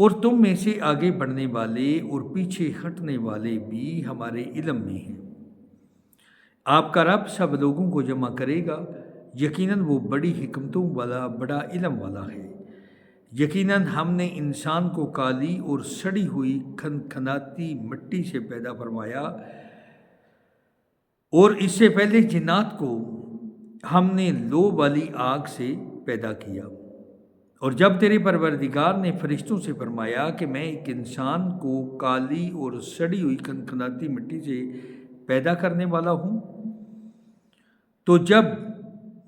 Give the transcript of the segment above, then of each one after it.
اور تم میں سے آگے بڑھنے والے اور پیچھے ہٹنے والے بھی ہمارے علم میں ہیں۔ آپ کا رب سب لوگوں کو جمع کرے گا، یقیناً وہ بڑی حکمتوں والا بڑا علم والا ہے۔ یقیناً ہم نے انسان کو کالی اور سڑی ہوئی کھنکھناتی مٹی سے پیدا فرمایا، اور اس سے پہلے جنات کو ہم نے لو والی آگ سے پیدا کیا۔ اور جب تیرے پروردگار نے فرشتوں سے فرمایا کہ میں ایک انسان کو کالی اور سڑی ہوئی کھنکھناتی مٹی سے پیدا کرنے والا ہوں، تو جب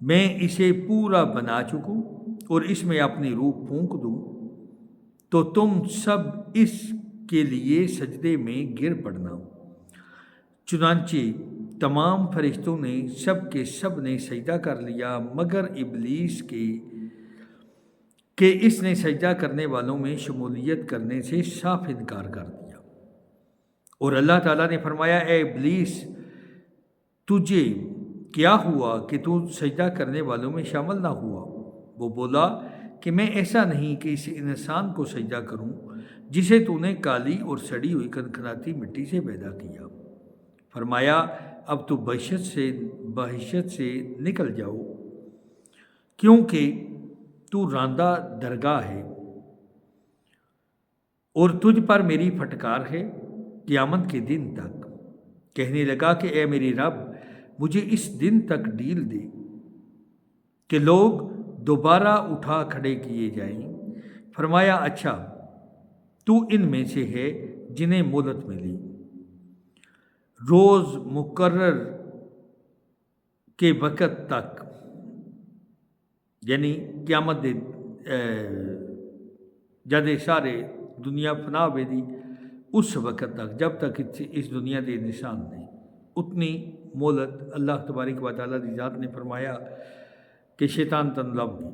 میں اسے پورا بنا چکوں اور اس میں اپنی روح پھونک دوں تو تم سب اس کے لیے سجدے میں گر پڑنا۔ چنانچہ تمام فرشتوں نے سب نے سجدہ کر لیا مگر ابلیس کہ اس نے سجدہ کرنے والوں میں شمولیت کرنے سے صاف انکار کر دیا۔ اور اللہ تعالیٰ نے فرمایا، اے ابلیس، تجھے کیا ہوا کہ تو سجدہ کرنے والوں میں شامل نہ ہوا؟ وہ بولا کہ میں ایسا نہیں کہ اس انسان کو سجدہ کروں جسے تو نے کالی اور سڑی ہوئی کھنکھناتی مٹی سے پیدا کیا۔ فرمایا، اب تو بحشت سے نکل جاؤ، کیونکہ تو راندہ درگاہ ہے اور تجھ پر میری پھٹکار ہے قیامت کے دن تک۔ کہنے لگا کہ اے میری رب، مجھے اس دن تک ڈیل دے کہ لوگ دوبارہ اٹھا کھڑے کیے جائیں۔ فرمایا، اچھا، تو ان میں سے ہے جنہیں مہلت ملی، روز مقرر کے وقت تک، یعنی قیامت دے جد سارے دنیا فنا بے دی اس وقت تک، جب تک اس دنیا دے نشان نہیں، اتنی مہلت اللہ تبارک و تعالیٰ دی ذات نے فرمایا کہ شیطان تن لب دی۔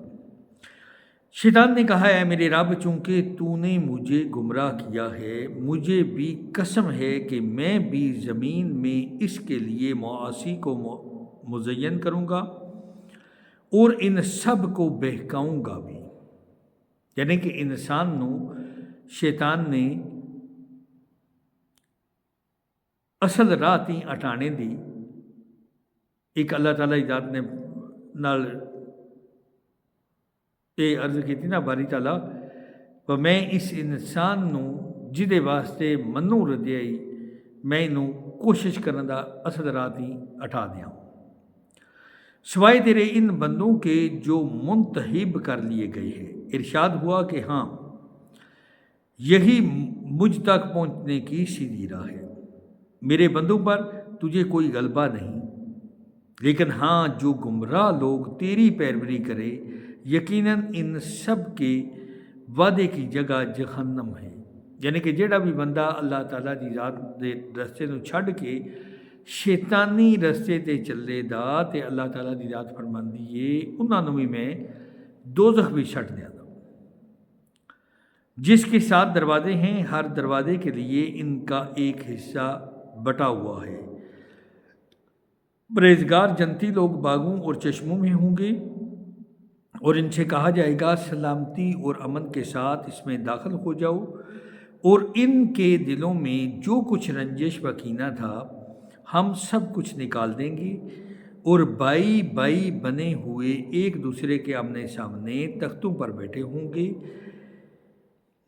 شیطان نے کہا، اے میرے رب، چونکہ تو نے مجھے گمراہ کیا ہے، مجھے بھی قسم ہے کہ میں بھی زمین میں اس کے لیے معاصی کو مزین کروں گا اور ان سب کو بہکاؤں گا بھی۔ یعنی کہ انسان نو شیطان نے اصل راہ تی اٹھانے دی ایک اللہ تعالیٰ ذات نے نال یہ عرض کی نا، باری تعالیٰ و میں اس انسان نو جدے واسطے منو ردیائی میں انہوں کوشش کرنے دا اصل راہ تی اٹھا دیا، سوائے تیرے ان بندوں کے جو منتخب کر لیے گئے ہیں۔ ارشاد ہوا کہ ہاں، یہی مجھ تک پہنچنے کی سیدھی راہ ہے، میرے بندوں پر تجھے کوئی غلبہ نہیں، لیکن ہاں جو گمراہ لوگ تیری پیروی کرے، یقیناً ان سب کے وعدے کی جگہ جہنم ہے۔ یعنی کہ جیڑا بھی بندہ اللہ تعالیٰ دی ذات دے رستے نو چھڈ کے شیطانی رستے تے چلے دا تے اللہ تعالیٰ دی ذات فرماندی ہے انہاں نو بھی میں دوزخ بھی چھڈ دیا دا، جس کے 7 دروازے ہیں، ہر دروازے کے لیے ان کا ایک حصہ بٹا ہوا ہے۔ پرہیزگار جنتی لوگ باغوں اور چشموں میں ہوں گے اور ان سے کہا جائے گا سلامتی اور امن کے ساتھ اس میں داخل ہو جاؤ، اور ان کے دلوں میں جو کچھ رنجش و کینہ تھا ہم سب کچھ نکال دیں گے، اور بائی بائی بنے ہوئے ایک دوسرے کے آمنے سامنے تختوں پر بیٹھے ہوں گے،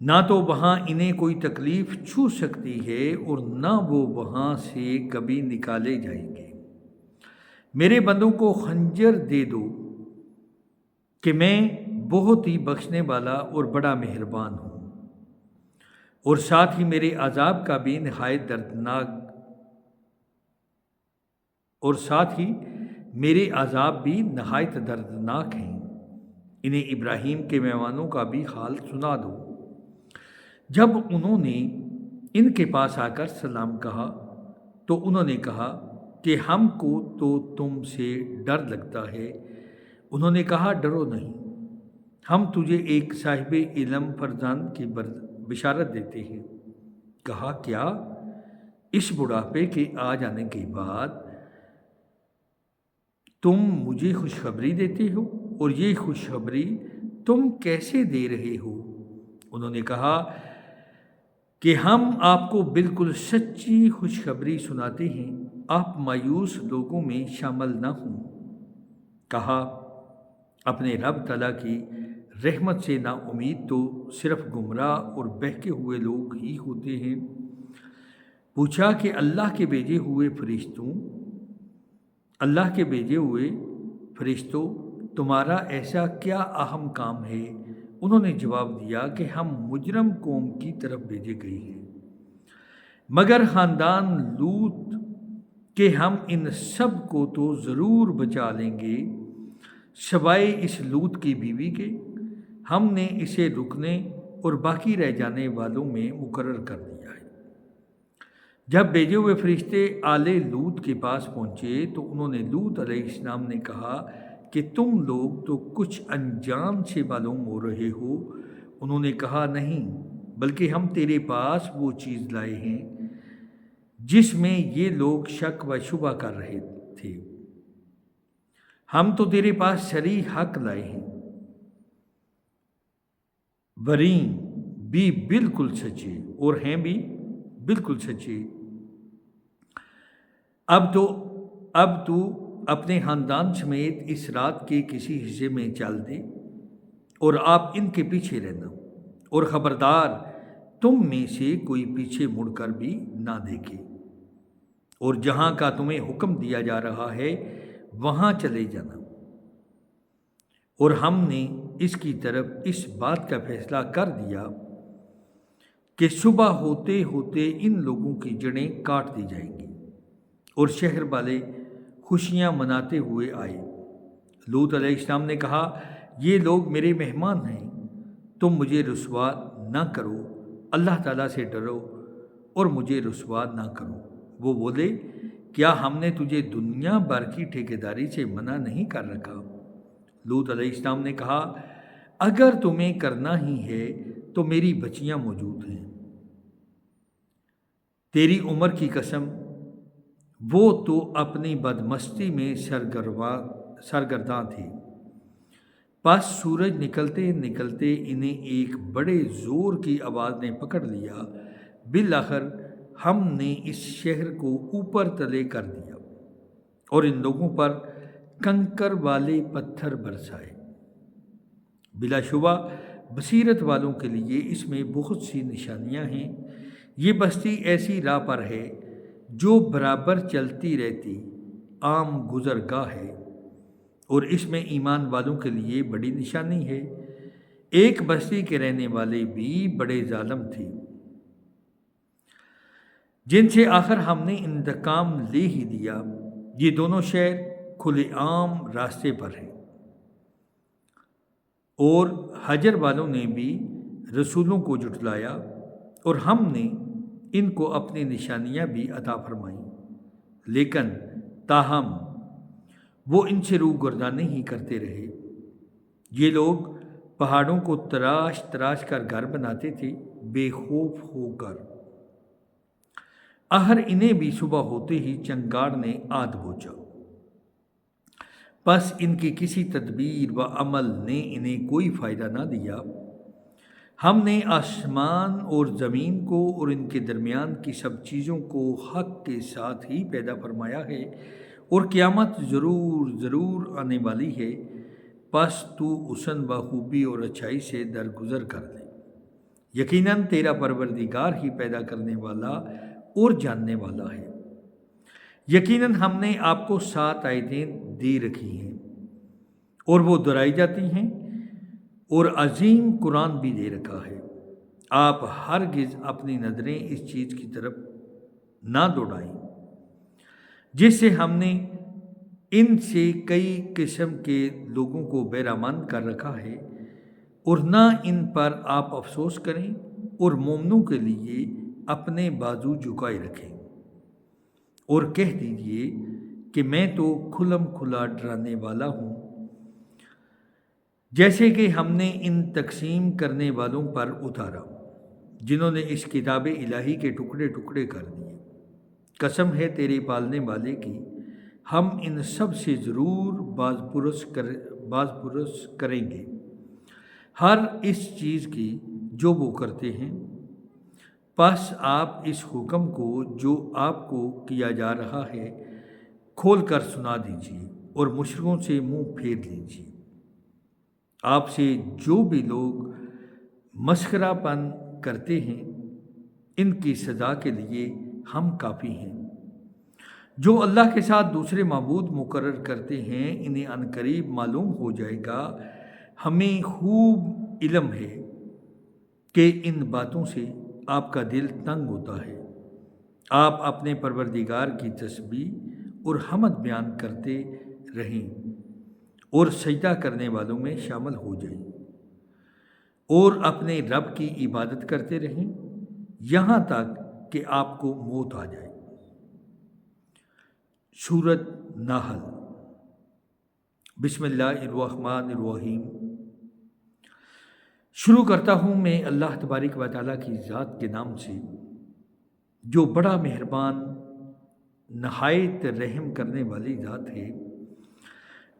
نہ تو وہاں انہیں کوئی تکلیف چھو سکتی ہے اور نہ وہ وہاں سے کبھی نکالے جائیں گے۔ میرے بندوں کو خنجر دے دو کہ میں بہت ہی بخشنے والا اور بڑا مہربان ہوں، اور ساتھ ہی میرے عذاب کا بھی نہایت دردناک، اور ساتھ ہی میرے عذاب بھی نہایت دردناک ہیں۔ انہیں ابراہیم کے مہمانوں کا بھی حال سنا دو۔ جب انہوں نے ان کے پاس آ کر سلام کہا تو انہوں نے کہا کہ ہم کو تو تم سے ڈر لگتا ہے۔ انہوں نے کہا، ڈرو نہیں، ہم تجھے ایک صاحب علم فرزند کی بشارت دیتے ہیں۔ کہا، کیا؟ اس بڑھاپے کے آ جانے کے بعد تم مجھے خوشخبری دیتے ہو، اور یہ خوشخبری تم کیسے دے رہے ہو؟ انہوں نے کہا کہ ہم آپ کو بالکل سچی خوشخبری سناتے ہیں، آپ مایوس لوگوں میں شامل نہ ہوں۔ کہا اپنے رب تعالیٰ کی رحمت سے نا امید تو صرف گمراہ اور بہکے ہوئے لوگ ہی ہوتے ہیں۔ پوچھا کہ اللہ کے بھیجے ہوئے فرشتوں تمہارا ایسا کیا اہم کام ہے؟ انہوں نے جواب دیا کہ ہم مجرم قوم کی طرف بھیجے گئے ہیں، مگر خاندان لوط کہ ہم ان سب کو تو ضرور بچا لیں گے سوائے اس لوط کی بیوی کے۔ ہم نے اسے رکنے اور باقی رہ جانے والوں میں مقرر کر دیا ہے۔ جب بھیجے ہوئے فرشتے آل لوط کے پاس پہنچے تو انہوں نے لوط علیہ السلام نے کہا کہ تم لوگ تو کچھ انجام سے معلوم ہو رہے ہو۔ انہوں نے کہا نہیں، بلکہ ہم تیرے پاس وہ چیز لائے ہیں جس میں یہ لوگ شک و شبہ کر رہے تھے۔ ہم تو تیرے پاس صریح حق لائے ہیں، وریں بھی بالکل سچے اور ہیں بھی بالکل سچے۔ اب تو اپنے خاندان سمیت اس رات کے کسی حصے میں چل دے اور آپ ان کے پیچھے رہنا، اور خبردار تم میں سے کوئی پیچھے مڑ کر بھی نہ دیکھے، اور جہاں کا تمہیں حکم دیا جا رہا ہے وہاں چلے جانا۔ اور ہم نے اس کی طرف اس بات کا فیصلہ کر دیا کہ صبح ہوتے ہوتے ان لوگوں کی جڑیں کاٹ دی جائیں گی، اور شہر والے خوشیاں مناتے ہوئے آئے۔ لوط علیہ السلام نے کہا یہ لوگ میرے مہمان ہیں، تم مجھے رسوا نہ کرو، اللہ تعالیٰ سے ڈرو اور مجھے رسوا نہ کرو۔ وہ بولے کیا ہم نے تجھے دنیا بھر کی ٹھیکیداری سے منع نہیں کر رکھا؟ لوط علیہ السلام نے کہا اگر تمہیں کرنا ہی ہے تو میری بچیاں موجود ہیں، تیری عمر کی قسم وہ تو اپنی بدمستی میں سرگرداں تھی۔ پس سورج نکلتے نکلتے انہیں ایک بڑے زور کی آواز نے پکڑ لیا، بالآخر ہم نے اس شہر کو اوپر تلے کر دیا اور ان لوگوں پر کنکر والے پتھر برسائے۔ بلا شبہ بصیرت والوں کے لیے اس میں بہت سی نشانیاں ہیں۔ یہ بستی ایسی راہ پر ہے جو برابر چلتی رہتی عام گزرگاہ ہے، اور اس میں ایمان والوں کے لیے بڑی نشانی ہے۔ ایک بستی کے رہنے والے بھی بڑے ظالم تھے، جن سے آخر ہم نے انتقام لے ہی دیا۔ یہ دونوں شہر کھلے عام راستے پر ہیں، اور حجر والوں نے بھی رسولوں کو جھٹلایا، اور ہم نے ان کو اپنی نشانیاں بھی عطا فرمائیں، لیکن تاہم وہ ان سے روگردانی ہی کرتے رہے۔ یہ لوگ پہاڑوں کو تراش تراش کر گھر بناتے تھے بے خوف ہو کر، آخر انہیں بھی صبح ہوتے ہی چنگاڑ نے آ دبوچا۔ پس ان کی کسی تدبیر و عمل نے انہیں کوئی فائدہ نہ دیا۔ ہم نے آسمان اور زمین کو اور ان کے درمیان کی سب چیزوں کو حق کے ساتھ ہی پیدا فرمایا ہے، اور قیامت ضرور ضرور آنے والی ہے، پس تو حسن و خوبی اور اچھائی سے درگزر کر لے۔ یقیناً تیرا پروردگار ہی پیدا کرنے والا اور جاننے والا ہے۔ یقیناً ہم نے آپ کو 7 آیتیں دے رکھی ہیں، اور وہ دہرائی جاتی ہیں، اور عظیم قرآن بھی دے رکھا ہے۔ آپ ہرگز اپنی نظریں اس چیز کی طرف نہ دوڑائیں جس سے ہم نے ان سے کئی قسم کے لوگوں کو بہرامند کر رکھا ہے، اور نہ ان پر آپ افسوس کریں، اور مومنوں کے لیے اپنے بازو جھکائے رکھیں، اور کہہ دیجئے کہ میں تو کھلم کھلا ڈرانے والا ہوں، جیسے کہ ہم نے ان تقسیم کرنے والوں پر اتارا جنہوں نے اس کتاب الہی کے ٹکڑے ٹکڑے کر دیے۔ قسم ہے تیرے پالنے والے کی، ہم ان سب سے ضرور باز پرس کریں گے، ہر اس چیز کی جو وہ کرتے ہیں، پس آپ اس حکم کو جو آپ کو کیا جا رہا ہے کھول کر سنا دیجیے اور مشرکوں سے منہ پھیر لیجیے۔ آپ سے جو بھی لوگ مسخرہ پن کرتے ہیں ان کی سزا کے لیے ہم کافی ہیں۔ جو اللہ کے ساتھ دوسرے معبود مقرر کرتے ہیں انہیں عنقریب معلوم ہو جائے گا۔ ہمیں خوب علم ہے کہ ان باتوں سے آپ کا دل تنگ ہوتا ہے۔ آپ اپنے پروردگار کی تسبیح اور حمد بیان کرتے رہیں اور سجدہ کرنے والوں میں شامل ہو جائیں اور اپنے رب کی عبادت کرتے رہیں یہاں تک کہ آپ کو موت آ جائے۔ سورۃ نحل۔ بسم اللہ الرحمن الرحیم۔ شروع کرتا ہوں میں اللہ تبارک و تعالیٰ کی ذات کے نام سے جو بڑا مہربان نہایت رحم کرنے والی ذات ہے۔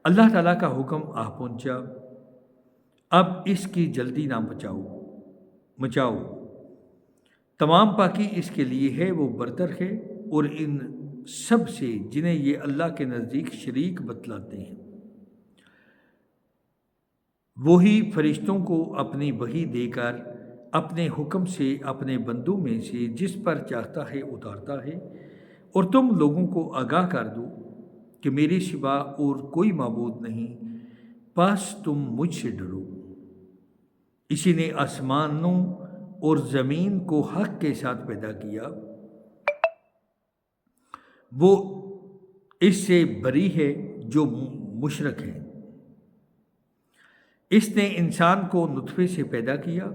اللہ تعالیٰ کا حکم آ پہنچا، اب اس کی جلدی نہ مچاؤ۔ تمام پاکی اس کے لیے ہے، وہ برتر ہے اور ان سب سے جنہیں یہ اللہ کے نزدیک شریک بتلاتے ہیں۔ وہی فرشتوں کو اپنی وحی دے کر اپنے حکم سے اپنے بندوں میں سے جس پر چاہتا ہے اتارتا ہے، اور تم لوگوں کو آگاہ کر دو کہ میرے سوا اور کوئی معبود نہیں، پس تم مجھ سے ڈرو۔ اسی نے آسمانوں اور زمین کو حق کے ساتھ پیدا کیا، وہ اس سے بری ہے جو مشرک ہے۔ اس نے انسان کو نطفے سے پیدا کیا،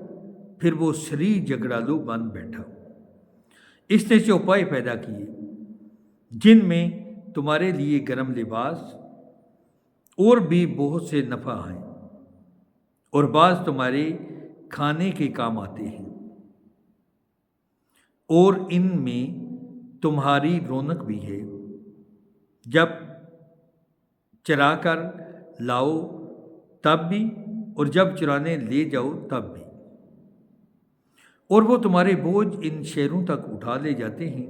پھر وہ سری جگڑالو بن بیٹھا۔ اس نے چوپائے پیدا کیے جن میں تمہارے لیے گرم لباس اور بھی بہت سے نفع ہیں، اور بعض تمہارے کھانے کے کام آتے ہیں، اور ان میں تمہاری رونق بھی ہے جب چرا کر لاؤ تب بھی اور جب چرانے لے جاؤ تب بھی، اور وہ تمہارے بوجھ ان شہروں تک اٹھا لے جاتے ہیں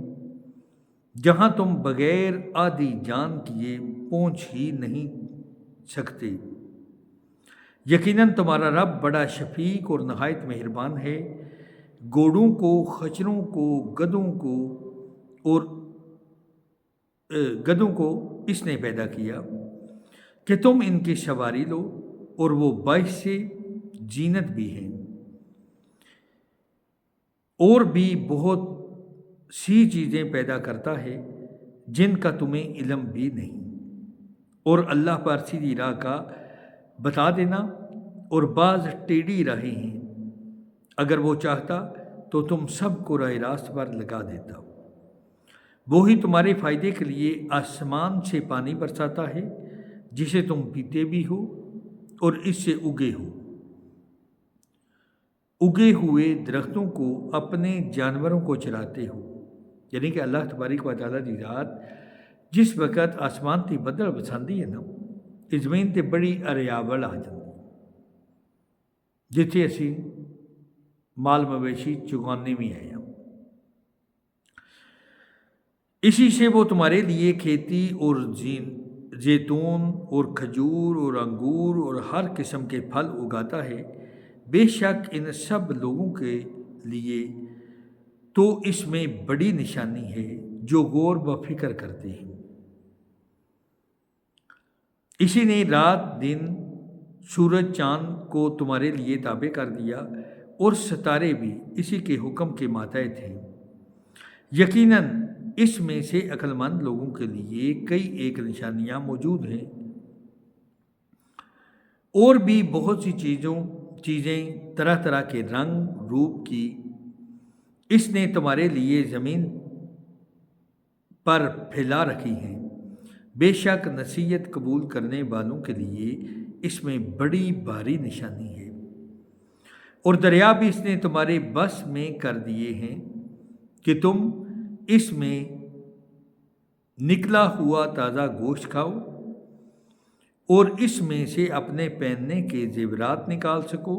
جہاں تم بغیر آدھی جان کیے پہنچ ہی نہیں سکتے۔ یقیناً تمہارا رب بڑا شفیق اور نہایت مہربان ہے۔ گھوڑوں کو، خچروں کو، گدھوں کو اس نے پیدا کیا کہ تم ان کی سواری لو، اور وہ باعث سے زینت بھی ہیں، اور بھی بہت سی چیزیں پیدا کرتا ہے جن کا تمہیں علم بھی نہیں، اور اللہ پر سیدھی راہ کا بتا دینا، اور بعض ٹیڑھی راہیں ہیں، اگر وہ چاہتا تو تم سب کو راہ راست پر لگا دیتا۔ وہی تمہارے فائدے کے لیے آسمان سے پانی برساتا ہے جسے تم پیتے بھی ہو اور اس سے اگے ہوئے درختوں کو اپنے جانوروں کو چراتے ہو۔ یعنی کہ اللہ تبارک و تعالیٰ دی ذات جس وقت آسمان تے بدل بساندی ہے نا، اس زمین تے بڑی اریاول آ جاتی جتھے اسی مال مویشی چگانے بھی آئے ہیں۔ اسی سے وہ تمہارے لیے کھیتی اور زیتون اور کھجور اور انگور اور ہر قسم کے پھل اگاتا ہے۔ بے شک ان سب لوگوں کے لیے تو اس میں بڑی نشانی ہے جو غور و فکر کرتے ہیں۔ اسی نے رات دن، سورج چاند کو تمہارے لیے تابع کر دیا، اور ستارے بھی اسی کے حکم کے ماتحت ہیں۔ یقیناً اس میں سے عقل مند لوگوں کے لیے کئی ایک نشانیاں موجود ہیں، اور بھی بہت سی چیزیں طرح طرح کے رنگ روپ کی اس نے تمہارے لیے زمین پر پھیلا رکھی ہیں۔ بے شک نصیحت قبول کرنے والوں کے لیے اس میں بڑی بھاری نشانی ہے۔ اور دریا بھی اس نے تمہارے بس میں کر دیے ہیں کہ تم اس میں نکلا ہوا تازہ گوشت کھاؤ اور اس میں سے اپنے پہننے کے زیورات نکال سکو،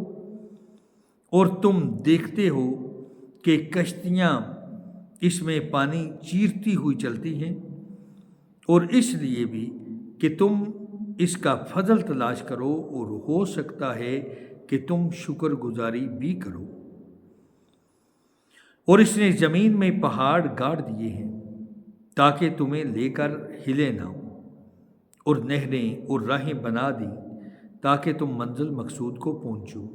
اور تم دیکھتے ہو کہ کشتیاں اس میں پانی چیرتی ہوئی چلتی ہیں، اور اس لیے بھی کہ تم اس کا فضل تلاش کرو، اور ہو سکتا ہے کہ تم شکر گزاری بھی کرو۔ اور اس نے زمین میں پہاڑ گاڑ دیے ہیں تاکہ تمہیں لے کر ہلے نہ ہو، اور نہریں اور راہیں بنا دی تاکہ تم منزل مقصود کو پہنچو۔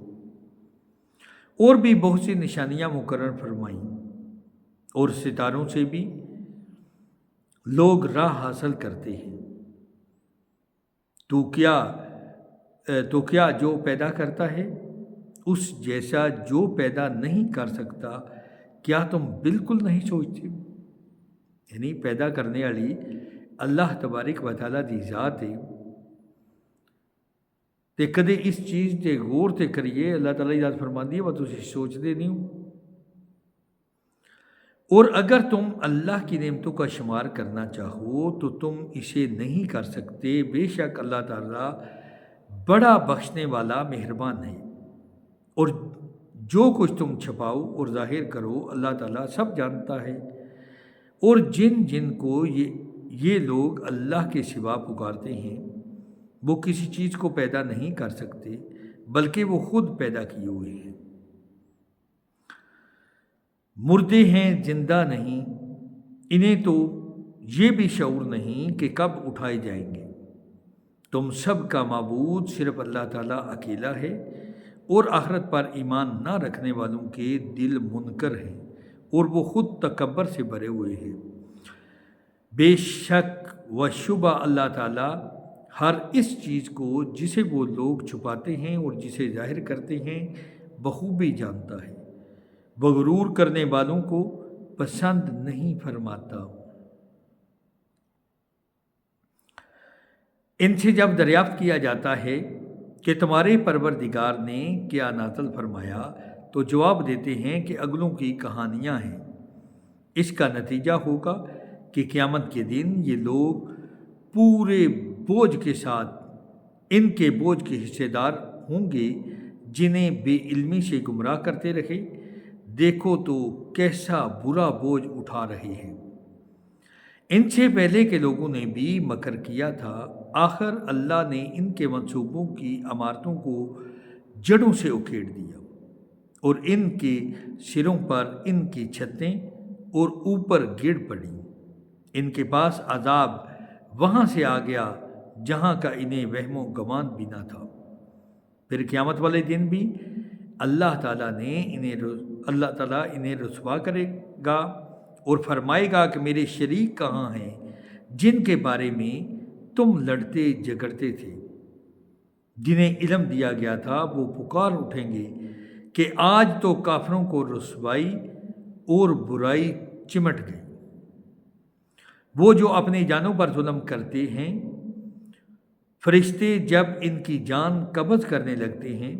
اور بھی بہت سی نشانیاں مقرر فرمائیں، اور ستاروں سے بھی لوگ راہ حاصل کرتے ہیں۔ تو کیا جو پیدا کرتا ہے اس جیسا جو پیدا نہیں کر سکتا، کیا تم بالکل نہیں سوچتے؟ یعنی پیدا کرنے والی اللہ تبارک و تعالیٰ دی ذات ہے تے کدے اس چیز تے غور تے کریے، اللہ تعالیٰ ذات فرماندی ہے وہ تسی سوچتے نہیں ہو۔ اور اگر تم اللہ کی نعمتوں کا شمار کرنا چاہو تو تم اسے نہیں کر سکتے، بے شک اللہ تعالیٰ بڑا بخشنے والا مہربان ہے، اور جو کچھ تم چھپاؤ اور ظاہر کرو اللہ تعالیٰ سب جانتا ہے۔ اور جن کو یہ لوگ اللہ کے سوا پکارتے ہیں وہ کسی چیز کو پیدا نہیں کر سکتے بلکہ وہ خود پیدا کیے ہوئے ہیں۔ مردے ہیں زندہ نہیں، انہیں تو یہ بھی شعور نہیں کہ کب اٹھائے جائیں گے۔ تم سب کا معبود صرف اللہ تعالیٰ اکیلا ہے، اور آخرت پر ایمان نہ رکھنے والوں کے دل منکر ہیں اور وہ خود تکبر سے بھرے ہوئے ہیں۔ بے شک و شبہ اللہ تعالیٰ ہر اس چیز کو جسے وہ لوگ چھپاتے ہیں اور جسے ظاہر کرتے ہیں بخوبی جانتا ہے، وہ غرور کرنے والوں کو پسند نہیں فرماتا۔ ان سے جب دریافت کیا جاتا ہے کہ تمہارے پروردگار نے کیا نازل فرمایا تو جواب دیتے ہیں کہ اگلوں کی کہانیاں ہیں۔ اس کا نتیجہ ہوگا کہ قیامت کے دن یہ لوگ پورے بوجھ کے ساتھ ان کے بوجھ کے حصے دار ہوں گے جنہیں بے علمی سے گمراہ کرتے رہے۔ دیکھو تو کیسا برا بوجھ اٹھا رہے ہیں۔ ان سے پہلے کے لوگوں نے بھی مکر کیا تھا، آخر اللہ نے ان کے منصوبوں کی عمارتوں کو جڑوں سے اکھیڑ دیا، اور ان کے سروں پر ان کی چھتیں اور اوپر گر پڑیں۔ ان کے پاس عذاب وہاں سے آ گیا جہاں کا انہیں وہم و گمان بھی نہ تھا۔ پھر قیامت والے دن بھی اللہ تعالیٰ انہیں رسوا کرے گا اور فرمائے گا کہ میرے شریک کہاں ہیں جن کے بارے میں تم لڑتے جھگڑتے تھے؟ جنہیں علم دیا گیا تھا وہ پکار اٹھیں گے کہ آج تو کافروں کو رسوائی اور برائی چمٹ گئی۔ وہ جو اپنی جانوں پر ظلم کرتے ہیں، فرشتے جب ان کی جان قبض کرنے لگتے ہیں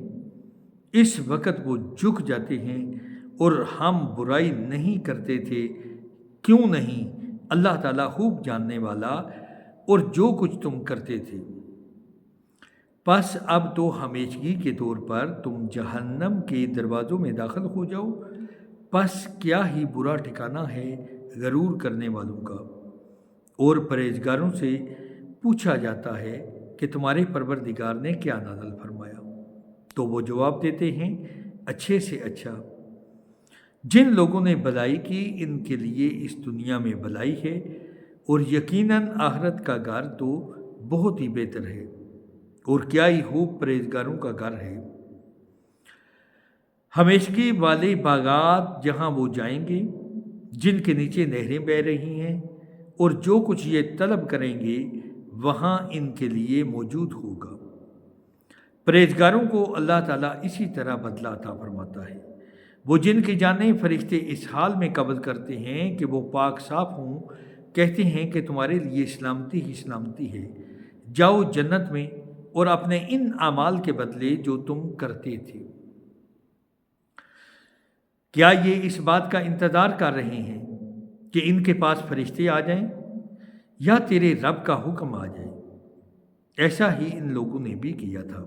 اس وقت وہ جھک جاتے ہیں اور ہم برائی نہیں کرتے تھے، کیوں نہیں؟ اللہ تعالیٰ خوب جاننے والا اور جو کچھ تم کرتے تھے۔ پس اب تو ہمیشگی کے طور پر تم جہنم کے دروازوں میں داخل ہو جاؤ، پس کیا ہی برا ٹھکانہ ہے غرور کرنے والوں کا۔ اور پرہیزگاروں سے پوچھا جاتا ہے کہ تمہارے پروردگار نے کیا نازل فرمایا، تو وہ جواب دیتے ہیں اچھے سے اچھا۔ جن لوگوں نے بھلائی کی ان کے لیے اس دنیا میں بھلائی ہے، اور یقیناً آخرت کا گھر تو بہت ہی بہتر ہے، اور کیا ہی خوب پرہیزگاروں کا گھر ہے۔ ہمیشگی والے باغات جہاں وہ جائیں گے جن کے نیچے نہریں بہہ رہی ہیں، اور جو کچھ یہ طلب کریں گے وہاں ان کے لیے موجود ہوگا۔ پرہیزگاروں کو اللہ تعالیٰ اسی طرح بدلہ عطا فرماتا ہے۔ وہ جن کی جانیں فرشتے اس حال میں قبض کرتے ہیں کہ وہ پاک صاف ہوں، کہتے ہیں کہ تمہارے لیے سلامتی ہی سلامتی ہے، جاؤ جنت میں اور اپنے ان اعمال کے بدلے جو تم کرتے تھے۔ کیا یہ اس بات کا انتظار کر رہے ہیں کہ ان کے پاس فرشتے آ جائیں یا تیرے رب کا حکم آ جائے؟ ایسا ہی ان لوگوں نے بھی کیا تھا۔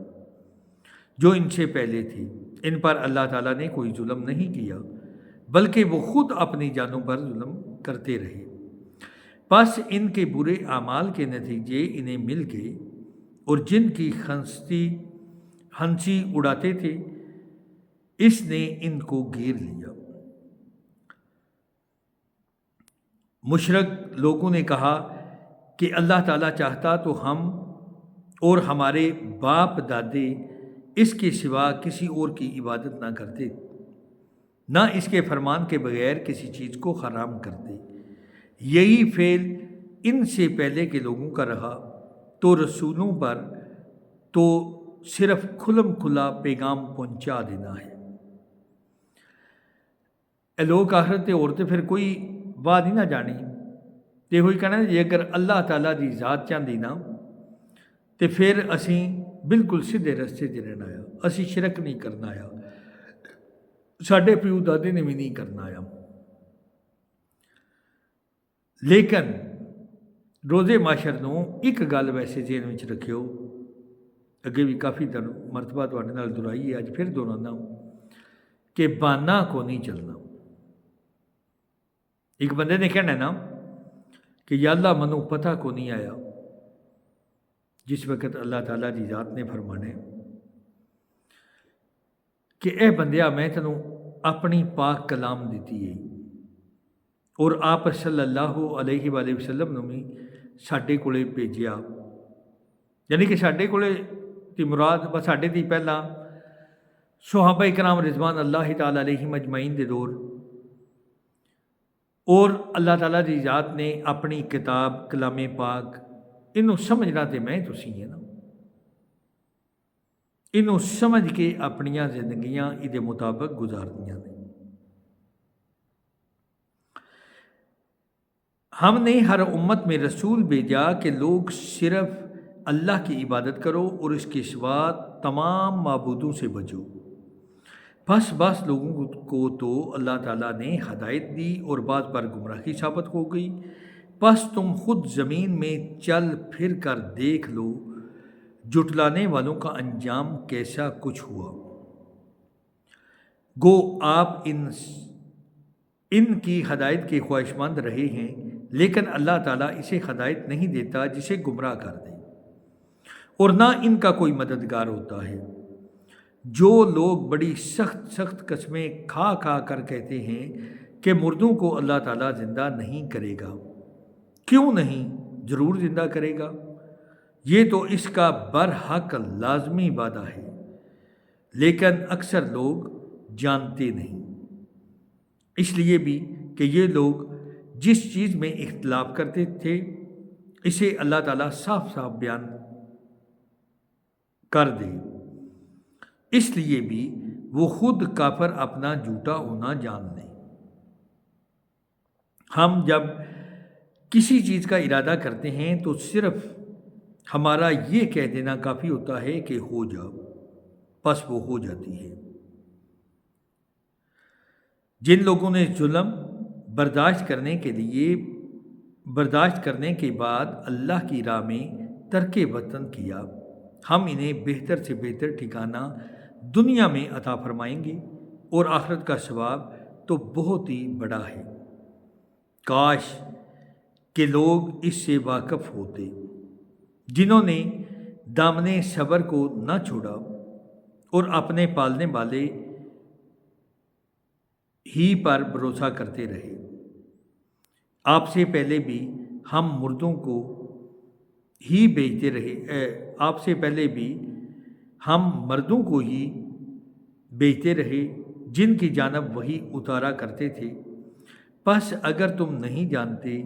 جو ان سے پہلے تھے، ان پر اللہ تعالیٰ نے کوئی ظلم نہیں کیا بلکہ وہ خود اپنی جانوں پر ظلم کرتے رہے۔ پس ان کے برے اعمال کے نتیجے انہیں مل گئے، اور جن کی ہنسی اڑاتے تھے اس نے ان کو گھیر لیا۔ مشرک لوگوں نے کہا کہ اللہ تعالیٰ چاہتا تو ہم اور ہمارے باپ دادے اس کے سوا کسی اور کی عبادت نہ کرتے، نہ اس کے فرمان کے بغیر کسی چیز کو حرام کرتے۔ یہی فعل ان سے پہلے کے لوگوں کا رہا، تو رسولوں پر تو صرف کھلم کھلا پیغام پہنچا دینا ہے۔ اے لوگ آخرت عورتیں پھر کوئی بات ہی نہ جانی، تے ہوئی کہنا جی اگر اللہ تعالیٰ دی ذات چاہتی نا تے پھر اسی بالکل سیدھے رستے تے رہنا آیا، اسی شرک نہیں کرنا آیا، ساڈے پیو دادے نے بھی نہیں کرنا آیا۔ لیکن روزے معاشر نو ایک گل ویسے ذہن وچ رکھیو، اگے بھی کافی مرتبہ تواڈے نال دہرائی ہے، اج پھر دہرانا کہ بہانہ کو نہیں چلنا۔ ایک بندے نے کہنا ہے نا کہ یا اللہ منو پتہ کو نہیں آیا، جس وقت اللہ تعالیٰ دی ذات نے فرمانے کہ اے بندیا میں تینوں اپنی پاک کلام دیتی ہے، اور آپ صلی اللہ علیہ وآلہ وسلم نے بھی ساڈے کولے بھیجیا، یعنی کہ ساڈے کولے دی مراد بس ساڈے دی پہلا صحابہ کرام رضوان اللہ تعالیٰ علیہم اجمعین دے دور، اور اللہ تعالیٰ دی ذات نے اپنی کتاب کلام پاک انہوں سمجھنا تے میں تسی ہے نا، انہوں سمجھ کے اپنیاں زندگیاں ادھے مطابق گزاردیاں نے۔ ہم نے ہر امت میں رسول بھیجا کہ لوگ صرف اللہ کی عبادت کرو اور اس کے سوا تمام معبودوں سے بچو۔ بس لوگوں کو تو اللہ تعالیٰ نے ہدایت دی اور بعض پر گمراہی ثابت ہو گئی۔ بس تم خود زمین میں چل پھر کر دیکھ لو جھٹلانے والوں کا انجام کیسا کچھ ہوا۔ گو آپ ان کی ہدایت کے خواہشمند رہے ہیں، لیکن اللہ تعالیٰ اسے ہدایت نہیں دیتا جسے گمراہ کر دے، اور نہ ان کا کوئی مددگار ہوتا ہے۔ جو لوگ بڑی سخت قسمیں کھا کر کہتے ہیں کہ مردوں کو اللہ تعالیٰ زندہ نہیں کرے گا، کیوں نہیں، ضرور زندہ کرے گا، یہ تو اس کا برحق لازمی وعدہ ہے، لیکن اکثر لوگ جانتے نہیں۔ اس لیے بھی کہ یہ لوگ جس چیز میں اختلاف کرتے تھے اسے اللہ تعالیٰ صاف صاف بیان کر دے، اس لیے بھی وہ خود کافر اپنا جھوٹا ہونا جان لیں۔ ہم جب کسی چیز کا ارادہ کرتے ہیں تو صرف ہمارا یہ کہہ دینا کافی ہوتا ہے کہ ہو جا، بس وہ ہو جاتی ہے۔ جن لوگوں نے ظلم برداشت کرنے کے بعد اللہ کی راہ میں ترک وطن کیا، ہم انہیں بہتر سے بہتر ٹھکانہ دنیا میں عطا فرمائیں گے، اور آخرت کا ثواب تو بہت ہی بڑا ہے۔ کاش کہ لوگ اس سے واقف ہوتے جنہوں نے دامن صبر کو نہ چھوڑا اور اپنے پالنے والے ہی پر بھروسہ کرتے رہے۔ آپ سے پہلے بھی ہم مردوں کو ہی بیچتے رہے، آپ سے پہلے بھی ہم مردوں کو ہی بیچتے رہے جن کی جانب وہی اتارا کرتے تھے۔ پس اگر تم نہیں جانتے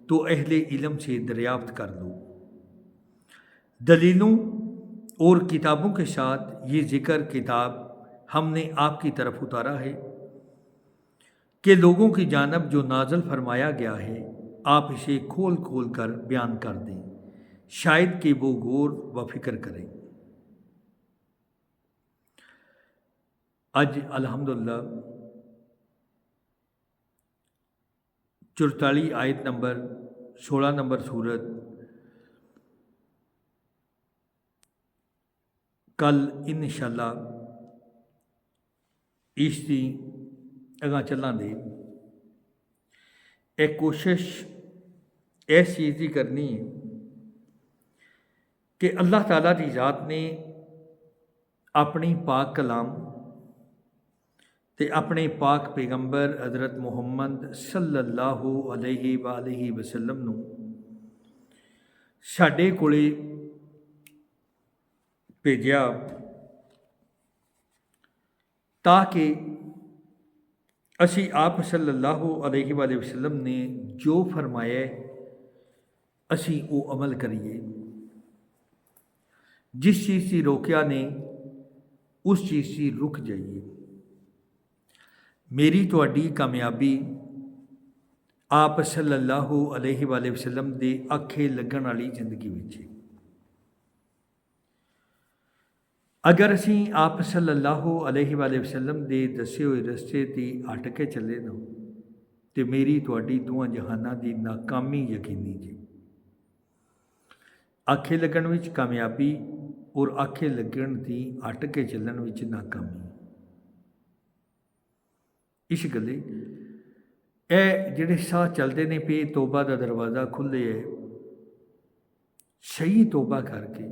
تو اہل علم سے دریافت کر لو۔ دلیلوں اور کتابوں کے ساتھ یہ ذکر کتاب ہم نے آپ کی طرف اتارا ہے کہ لوگوں کی جانب جو نازل فرمایا گیا ہے آپ اسے کھول کھول کر بیان کر دیں، شاید کہ وہ غور و فکر کریں۔ اج الحمدللہ 44 آیت نمبر 16 نمبر سورت کل انشاءاللہ اس کی اگاں چلان دے ایک کوشش اس چیز کی کرنی ہے کہ اللہ تعالیٰ کی ذات نے اپنی پاک کلام تے اپنے پاک پیغمبر حضرت محمد صلی اللہ علیہ وآلہ وسلم نو ساڈے کولے بھیجیا تاکہ اسی آپ صلی اللہ علیہ وآلہ وسلم نے جو فرمایا ہے اسی وہ عمل کریے، جس چیز سے روکیا نے اس چیز سے رک جائیے۔ میری تہاڈی کامیابی آپ صلی اللہ علیہ وآلہ وسلم دے آکھے لگن والی زندگی وچ ہے۔ اگر اسی آپ صلی اللہ علیہ وآلہ وسلم دے دسے ہوئے رستے تے ہٹ کے چلے نا تے میری تہاڈی دوواں جہاناں دی ناکامی یقینی جی۔ آکھے لگن وچ کامیابی اور آکھے لگن دی ہٹ کے چلن وچ ناکامی۔ اس گلے اے جڑے ساہ چلتے نے پے توبہ دا دروازہ کھلے ہے، صحیح توبہ کر کے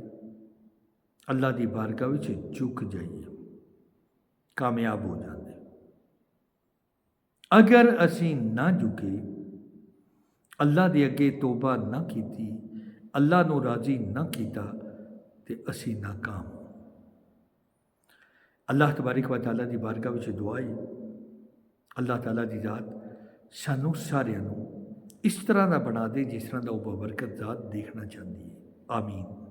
اللہ دی بارگاہ وچ جھک جائیے، کامیاب ہو جاتے۔ اگر اسی نہ جھکے، اللہ دے اگے توبہ نہ کیتی، اللہ نو راضی نہ کیتا تے اسی ناکام۔ اللہ تبارک و تعالیٰ دی بارگاہ وچ دعا ہے اللہ تعالیٰ دی ذات سانو سارے اس طرح دا بنا دے جس طرح دا وہ بابرکت ذات دیکھنا چاہتی ہے۔ آمین۔